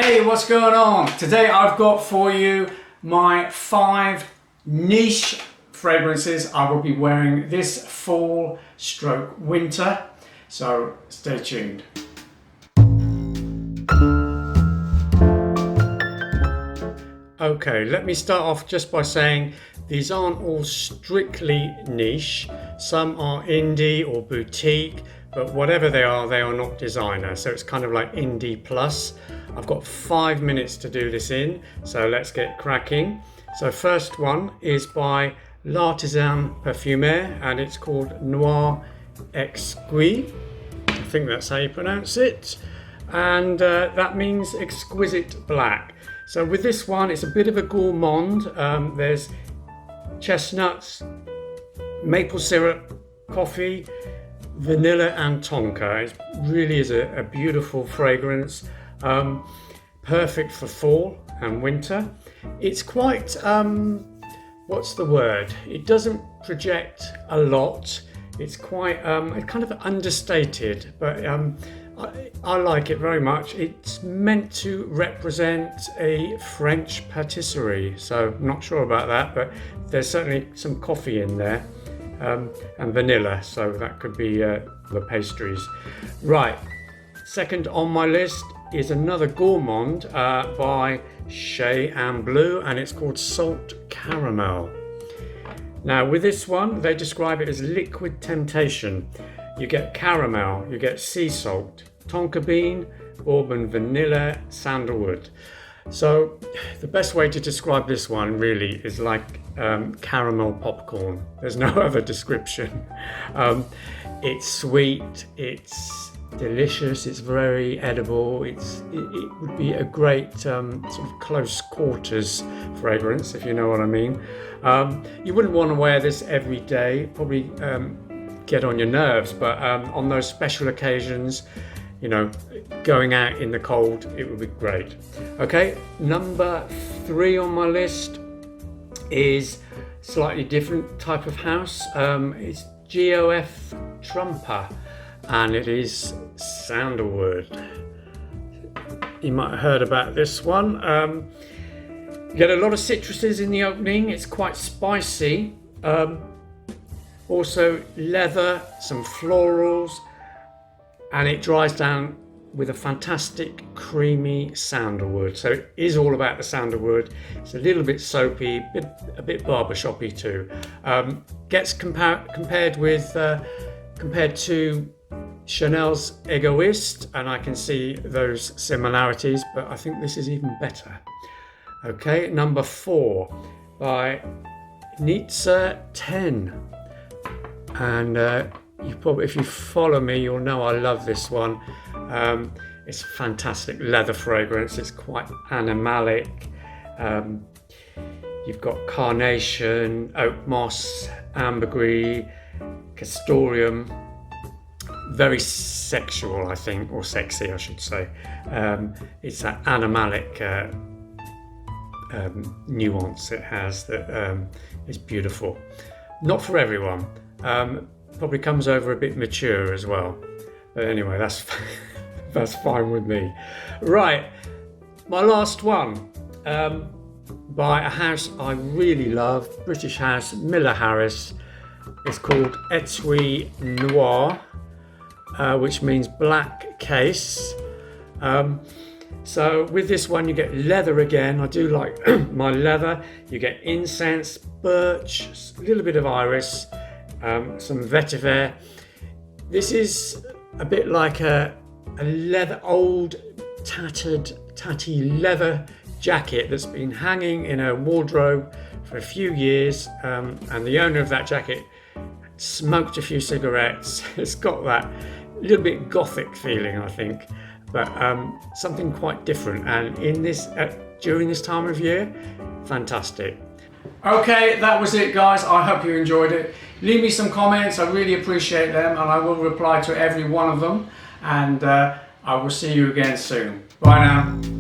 Hey, what's going on? Today I've got for you my 5 niche fragrances I will be wearing this fall stroke winter. So stay tuned. Okay, let me start off just by saying these aren't all strictly niche. Some are indie or boutique, but whatever they are not designer. So it's kind of like indie plus. I've got 5 minutes to do this in, so let's get cracking. So first one is by L'Artisan Parfumeur and it's called Noir Exquis. I think that's how you pronounce it. And that means exquisite black. So with this one, it's a bit of a gourmand. There's chestnuts, maple syrup, coffee, vanilla and tonka. It really is a beautiful fragrance. Perfect for fall and winter. It's quite, what's the word? It doesn't project a lot. It's quite kind of understated, but I like it very much. It's meant to represent a French patisserie, so I'm not sure about that, but there's certainly some coffee in there and vanilla, so that could be the pastries. Right, second on my list is another gourmand by Chez and Bleu, and it's called Salt Caramel. Now with this one, they describe it as liquid temptation. You get caramel, you get sea salt, tonka bean, bourbon vanilla, sandalwood. So the best way to describe this one really is like caramel popcorn. There's no other description. It's sweet, it's delicious, it's very edible. It would be a great sort of close quarters fragrance, if you know what I mean. You wouldn't want to wear this every day, probably get on your nerves, but on those special occasions, you know, going out in the cold, it would be great. Okay, number 3 on my list is slightly different type of house. It's GOF Trumper, and it is sandalwood. You might have heard about this one. You get a lot of citruses in the opening. It's quite spicy. Also leather, some florals, and it dries down with a fantastic creamy sandalwood. So it is all about the sandalwood. It's a little bit soapy, a bit barbershoppy too. Gets compared to Chanel's Egoist, and I can see those similarities, but I think this is even better. Okay, number 4 by Nizza 10, and if you follow me, you'll know I love this one. It's a fantastic leather fragrance. It's quite animalic. You've got carnation, oak moss, ambergris, castoreum. Very sexual, I think, or sexy, I should say. It's that animalic nuance it has that is beautiful. Not for everyone. Probably comes over a bit mature as well. But anyway, that's that's fine with me. Right, my last one by a house I really love, British house, Miller Harris. It's called Etui Noir, which means black case. So with this one you get leather again. I do like my leather. You get incense, birch, a little bit of iris, some vetiver. This is a bit like a leather, old tatty leather jacket that's been hanging in a wardrobe for a few years, and the owner of that jacket smoked a few cigarettes. It's got that little bit gothic feeling, I think, but something quite different, and in this during this time of year, fantastic. Okay, that was it, guys. I hope you enjoyed it. Leave me some comments. I really appreciate them, and I will reply to every one of them, and I will see you again soon. Bye now.